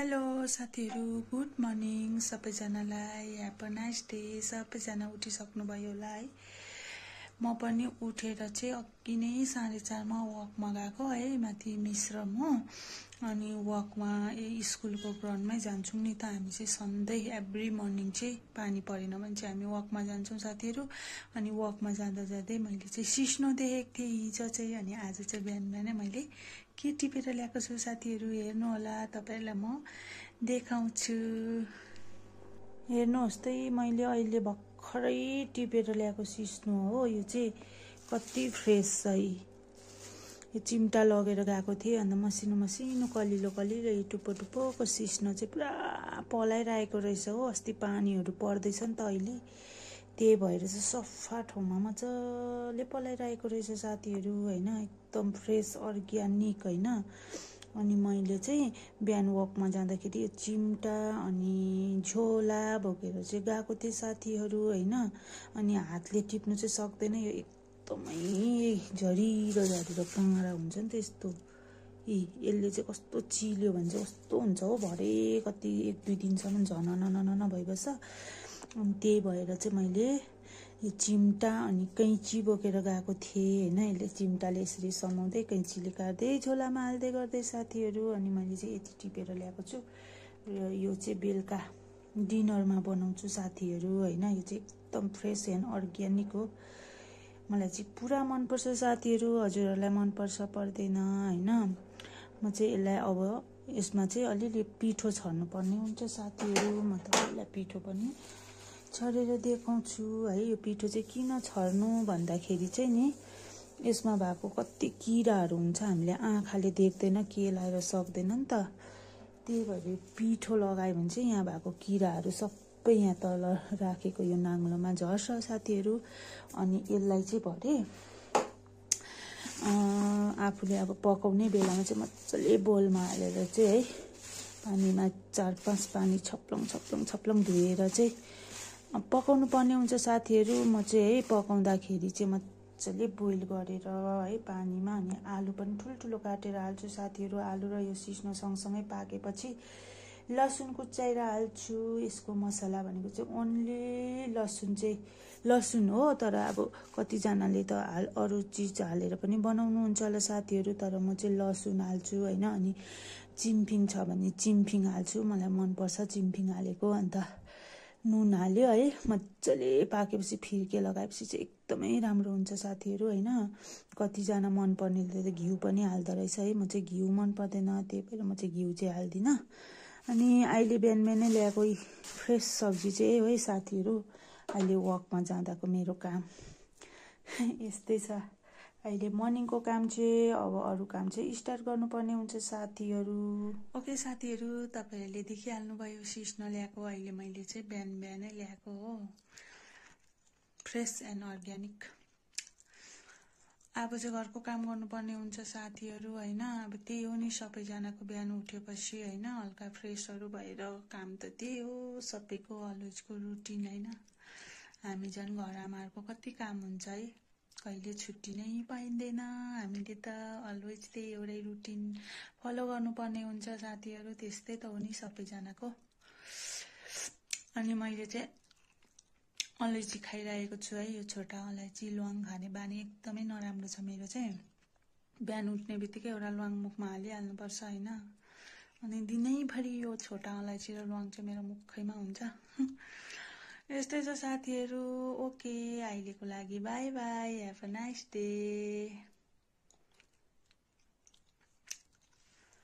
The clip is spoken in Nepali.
हेलो साथीहरू, गुड मर्निङ सबैजनालाई। Have a nice day. सबैजना उठिसक्नुभयो होला है। म पनि उठेर चाहिँ अघि नै 4:30 वकमा गएको है, माथि मिश्र म। अनि वकमा स्कुलको ग्राउन्डमै जान्छौँ नि त। हामी चाहिँ सधैँ एभ्री मर्निङ चाहिँ पानी परेन भने चाहिँ हामी वकमा जान्छौँ साथीहरू। अनि वकमा जाँदा जाँदै मैले चाहिँ सिस्नो देखेको थिएँ हिजो चाहिँ। अनि आज चाहिँ बिहान बिहानै मैले के टिपेर ल्याएको छु साथीहरू, हेर्नु होला। तपाईहरुलाई म देखाउँछु। हेर्नुहोस् त, मैले अहिले भर्खरै टिपेर ल्याएको सिस्नो हो। यो चाहिँ कति फ्रेस छ। यो चिम्टा लगेर गएको थिएँ। अन्त मसिनो मसिनो कलिलो कलिलो टुप्पो टुप्पोको सिस्नो चाहिँ पुरा पलाइरहेको रहेछ हो। अस्ति पानीहरू पर्दैछ नि त अहिले, त्यही भएर चाहिँ सफा ठाउँमा मजाले पलाइरहेको रहेछ साथीहरू होइन। एकदम फ्रेस अर्ग्यानिक होइन। अनि मैले चाहिँ बिहान वकमा जाँदाखेरि यो चिम्टा अनि झोला बोकेर चाहिँ गएको थिएँ साथीहरू होइन। अनि हातले टिप्नु चाहिँ सक्दैन, यो एकदमै झरिरो झरिरो काँडा हुन्छ नि त यस्तो। यसले चाहिँ कस्तो चिल्यो भने चाहिँ कस्तो हुन्छ हो, भरे कति 1-2 दिनसम्म झनननन भइबस्छ। अनि त्यही भएर चाहिँ मैले यो चिम्टा अनि कैँची बोकेर गएको थिएँ होइन। यसले चिम्टाले यसरी समाउँदै कैँचीले काट्दै झोलामा हाल्दै गर्दै साथीहरू। अनि मैले चाहिँ यति टिपेर ल्याएको छु। र यो चाहिँ बेलुका डिनरमा बनाउँछु साथीहरू होइन। यो चाहिँ एकदम फ्रेस एन्ड अर्ग्यानिक हो। मलाई चाहिँ पुरा मनपर्छ साथीहरू। हजुरहरूलाई मनपर्छ पर्दैन होइन। म चाहिँ यसलाई अब यसमा चाहिँ अलिअलि पिठो छर्नुपर्ने हुन्छ साथीहरू। म तपाईँलाई पिठो पनि छरेर देखाउँछु है। यो पिठो चाहिँ किन छर्नु भन्दाखेरि चाहिँ नि, यसमा भएको कति किराहरू हुन्छ, हामीले आँखाले देख्दैन, केलाएर सक्दैन नि त। त्यही भएर पिठो लगायो भने चाहिँ यहाँ भएको किराहरू सबै यहाँ तल राखेको यो नाङ्लोमा झर्छ साथीहरू। अनि यसलाई चाहिँ भरे आफूले अब पकाउने बेलामा चाहिँ मजाले बोलमा हालेर चाहिँ है, पानीमा 4-5 पानी छप्लङ धोएर चाहिँ पकाउनु पर्ने हुन्छ साथीहरू। म चाहिँ है पकाउँदाखेरि चाहिँ मजाले बोइल गरेर है पानीमा, अनि आलु पनि ठुल्ठुलो काटेर हाल्छु साथीहरू। आलु र यो सिस्नो सँगसँगै पाकेपछि लसुन कुचाएर हाल्छु। यसको मसला भनेको चाहिँ ओन्ली लसुन हो। तर अब कतिजनाले त अरू चिज हालेर पनि बनाउनुहुन्छ होला साथीहरू। तर म चाहिँ लसुन हाल्छु होइन। अनि चिम्फिङ छ भने चिम्फिङ हाल्छु, मलाई मनपर्छ चिम्फिङ हालेको। अन्त नुन हाल्यो है, मजाले पाकेपछि फिर्के लगाएपछि चाहिँ एकदमै राम्रो हुन्छ साथीहरू होइन। कतिजना मन पर्नेले त घिउ पनि हाल्दो रहेछ है। म चाहिँ घिउ मन पर्दैन, त्यही भएर म चाहिँ घिउ चाहिँ हाल्दिनँ। अनि अहिले बिहान बिहानै ल्याएको फ्रेस सब्जी चाहिँ हो है साथीहरू। अहिले वकमा जाँदाको मेरो काम यस्तै छ। अहिले मर्निङको काम चाहिँ अब अरू काम चाहिँ स्टार्ट गर्नुपर्ने हुन्छ साथीहरू। ओके साथीहरू, तपाईँहरूले देखिहाल्नुभयो सिस्नो ल्याएको अहिले मैले चाहिँ बिहान बिहानै ल्याएको हो, फ्रेस एन्ड अर्ग्यानिक। अब चाहिँ घरको काम गर्नुपर्ने हुन्छ साथीहरू होइन। अब त्यही हो नि, सबैजनाको बिहान उठेपछि होइन हल्का फ्रेसहरू भएर काम त त्यही हो सबैको अलवेजको रुटिन होइन। हामी झन् घर आमाहरूको कति काम हुन्छ है, कहिले छुट्टी नै पाइँदैन। हामीले त अलवेज त्यही एउटै रुटिन फलो गर्नुपर्ने हुन्छ साथीहरू। त्यस्तै त हो नि सबैजनाको। अनि मैले चाहिँ अलैँची खाइरहेको छु है। यो छोटा अलैँची ल्वाङ खाने बानी एकदमै नराम्रो छ मेरो चाहिँ। बिहान उठ्ने बित्तिकै एउटा ल्वाङ मुखमा हालिहाल्नुपर्छ होइन। अनि दिनैभरि यो छोटा अलैँची र ल्वाङ चाहिँ मेरो मुखैमा हुन्छ। यस्तै छ साथीहरू। ओके, अहिलेको लागि by by, have a nice day.